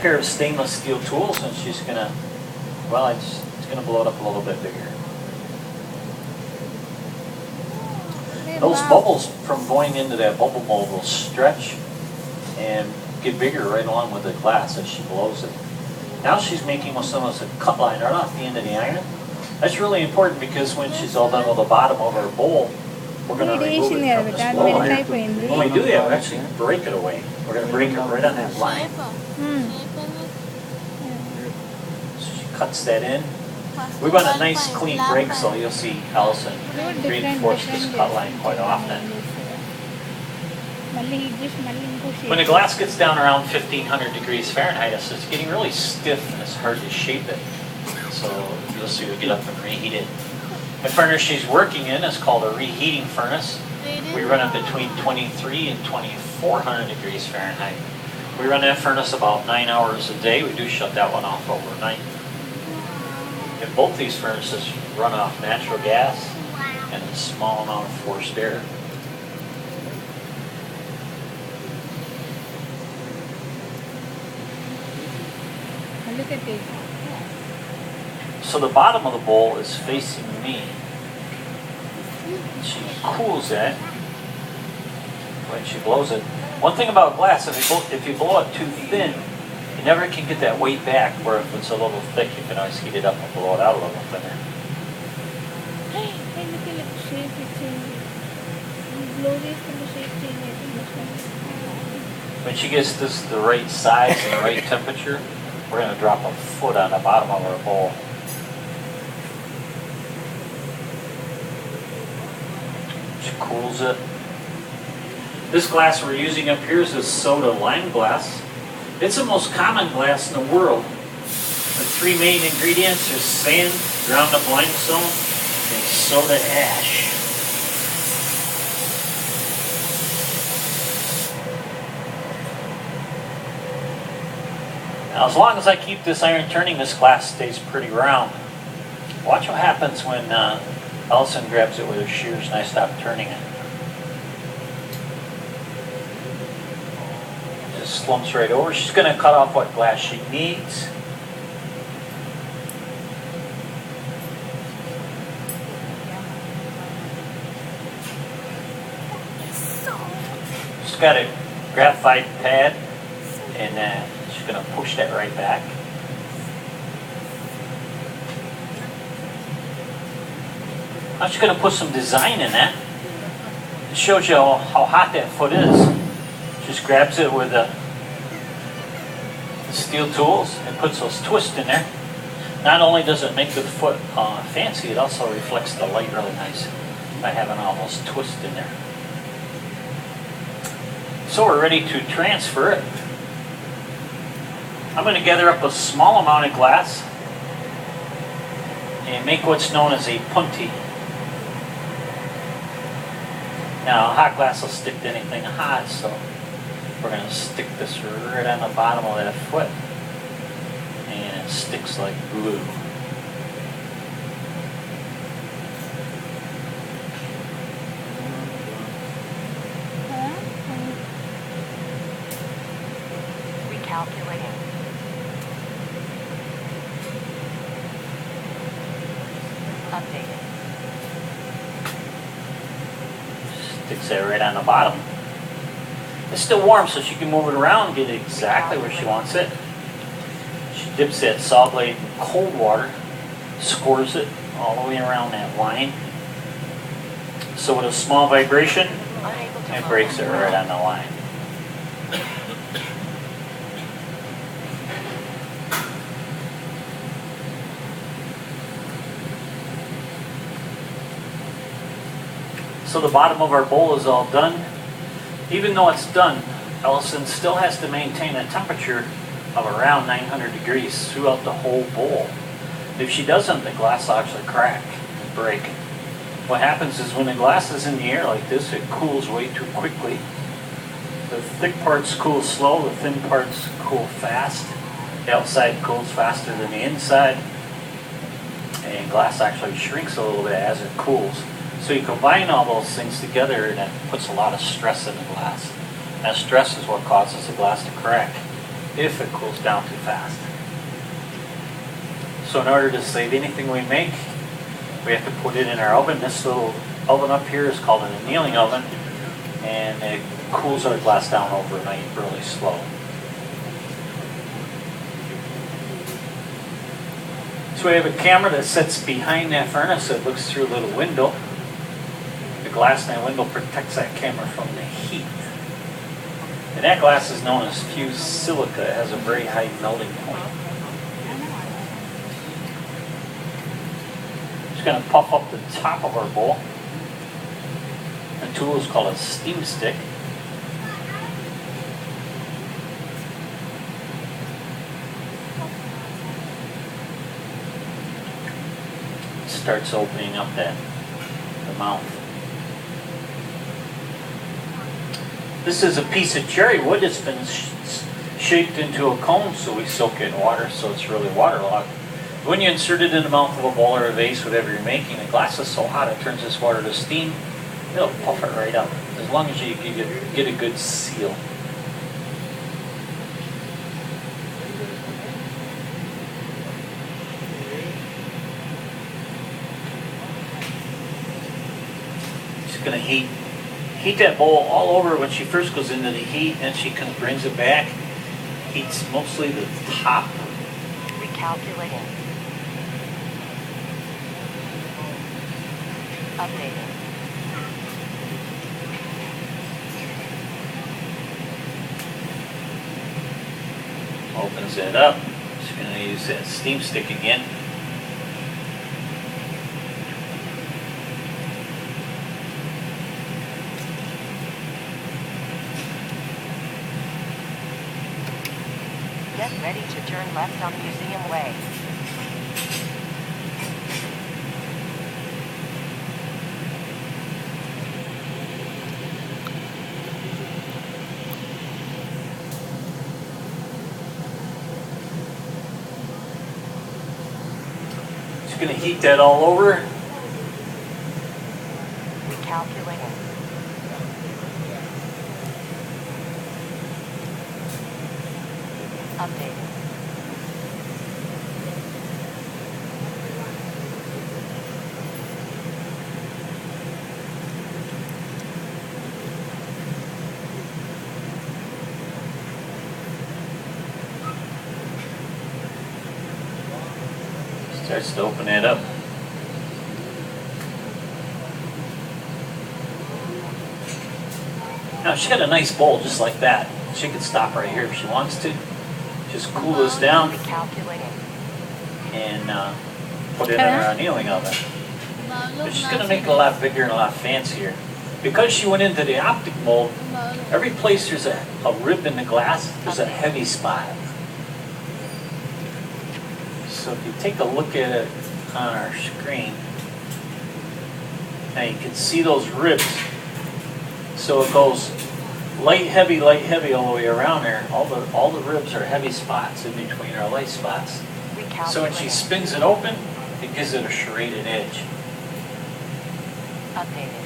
pair of stainless steel tools, and she's gonna, well, it's gonna blow it up a little bit bigger. Those bubbles from going into that bubble mold will stretch and get bigger right along with the glass as she blows it. Now she's making what's known as a cut line right off the end of the iron. That's really important because when she's all done with the bottom of her bowl, we're going to remove it from this blow iron. When we do that, we actually break it away. We're going to break it right on that line. So she cuts that in. We run a nice clean break, so you'll see Allison reinforce this cut line quite often. When the glass gets down around 1500 degrees Fahrenheit, it's getting really stiff and it's hard to shape it. So you'll see we get up and reheat it. The furnace she's working in is called a reheating furnace. We run it between 23 and 2400 degrees Fahrenheit. We run that furnace about 9 hours a day. We do shut that one off overnight. And both these furnaces run off natural gas and a small amount of forced air. Look at this. So the bottom of the bowl is facing me. She cools that when she blows it. One thing about glass, if you blow it too thin, you never can get that weight back, where if it's a little thick, you can always heat it up and blow it out a little thinner. Hey, look at the shape it changes. You blow this and the shape changes. When she gets this the right size and the right temperature, we're going to drop a foot on the bottom of our bowl. She cools it. This glass we're using up here is a soda lime glass. It's the most common glass in the world. The three main ingredients are sand, ground up limestone, and soda ash. Now, as long as I keep this iron turning, this glass stays pretty round. Watch what happens when Allison grabs it with her shears and I stop turning it. Just slumps right over. She's going to cut off what glass she needs. She's got a graphite pad, and she's going to push that right back. I'm just going to put some design in that. It shows you how hot that foot is. Just grabs it with the steel tools and puts those twists in there. Not only does it make the foot fancy, it also reflects the light really nice by having all those twists in there. So we're ready to transfer it. I'm going to gather up a small amount of glass and make what's known as a punty. Now, hot glass will stick to anything hot, so we're going to stick this right on the bottom of that foot, and it sticks like glue. Recalculating. Updated. Sticks that right on the bottom. It's still warm, so she can move it around and get it exactly where she wants it. She dips that saw blade in cold water, scores it all the way around that line. So with a small vibration, it breaks it right on the line. So the bottom of our bowl is all done. Even though it's done, Allison still has to maintain a temperature of around 900 degrees throughout the whole bowl. If she doesn't, the glass will actually crack and break. What happens is when the glass is in the air like this, it cools way too quickly. The thick parts cool slow, the thin parts cool fast. The outside cools faster than the inside. And glass actually shrinks a little bit as it cools. So you combine all those things together and it puts a lot of stress in the glass. That stress is what causes the glass to crack. if it cools down too fast. So in order to save anything we make, we have to put it in our oven. This little oven up here is called an annealing oven, and it cools our glass down overnight really slow. So we have a camera that sits behind that furnace that looks through a little window. The glass in that window protects that camera from the heat. And that glass is known as fused silica. It has a very high melting point. Just going to puff up the top of our bowl. The tool is called a steam stick. Starts opening up the mouth. This is a piece of cherry wood. It's been shaped into a cone, so we soak it in water so it's really waterlogged. When you insert it in the mouth of a bowl or a vase, whatever you're making, the glass is so hot it turns this water to steam. It'll puff it right up, as long as you get a good seal. Going to heat that bowl all over when she first goes into the heat, and she kind of brings it back. Heats mostly the top. Recalculating. Updating. Opens it up. She's going to use that steam stick again. Get ready to turn left on Museum Way. Just going to heat that all over. Recalculating. Updating. Starts to open it up. Now she's got a nice bowl just like that. She could stop right here if she wants to. Just cool this down Recalculating. and put it in our annealing oven. But she's going to make it a lot bigger and a lot fancier. Because she went into the optic mold, every place there's a rib in the glass, there's a heavy spot. So if you take a look at it on our screen, now you can see those ribs. So it goes light, heavy all the way around there. All the ribs are heavy spots in between our light spots. So when she spins it open, it gives it a serrated edge. Updated.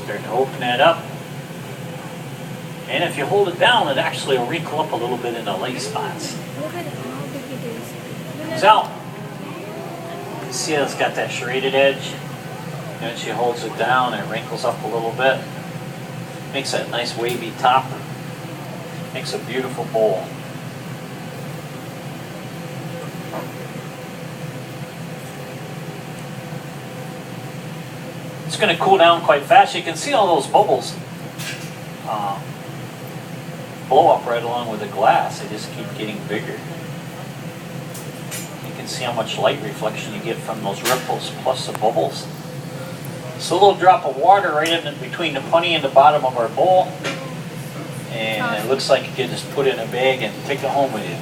Start to open that up. And if you hold it down, it actually will wrinkle up a little bit in the light spots. Look at how big it is. Comes out. You can see it's got that serrated edge. And when she holds it down, it wrinkles up a little bit. Makes that nice wavy top. Makes a beautiful bowl. It's going to cool down quite fast. You can see all those bubbles blow up right along with the glass. They just keep getting bigger. You can see how much light reflection you get from those ripples plus the bubbles. So a little drop of water right in between the punny and the bottom of our bowl. And it looks like you can just put it in a bag and take it home with you.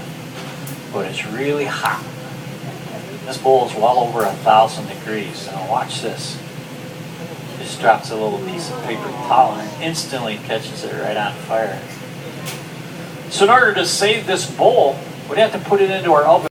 But it's really hot. This bowl is well over 1,000 degrees. Now watch this. Just drops a little piece of paper towel and instantly catches it right on fire. So in order to save this bowl, We'd have to put it into our oven.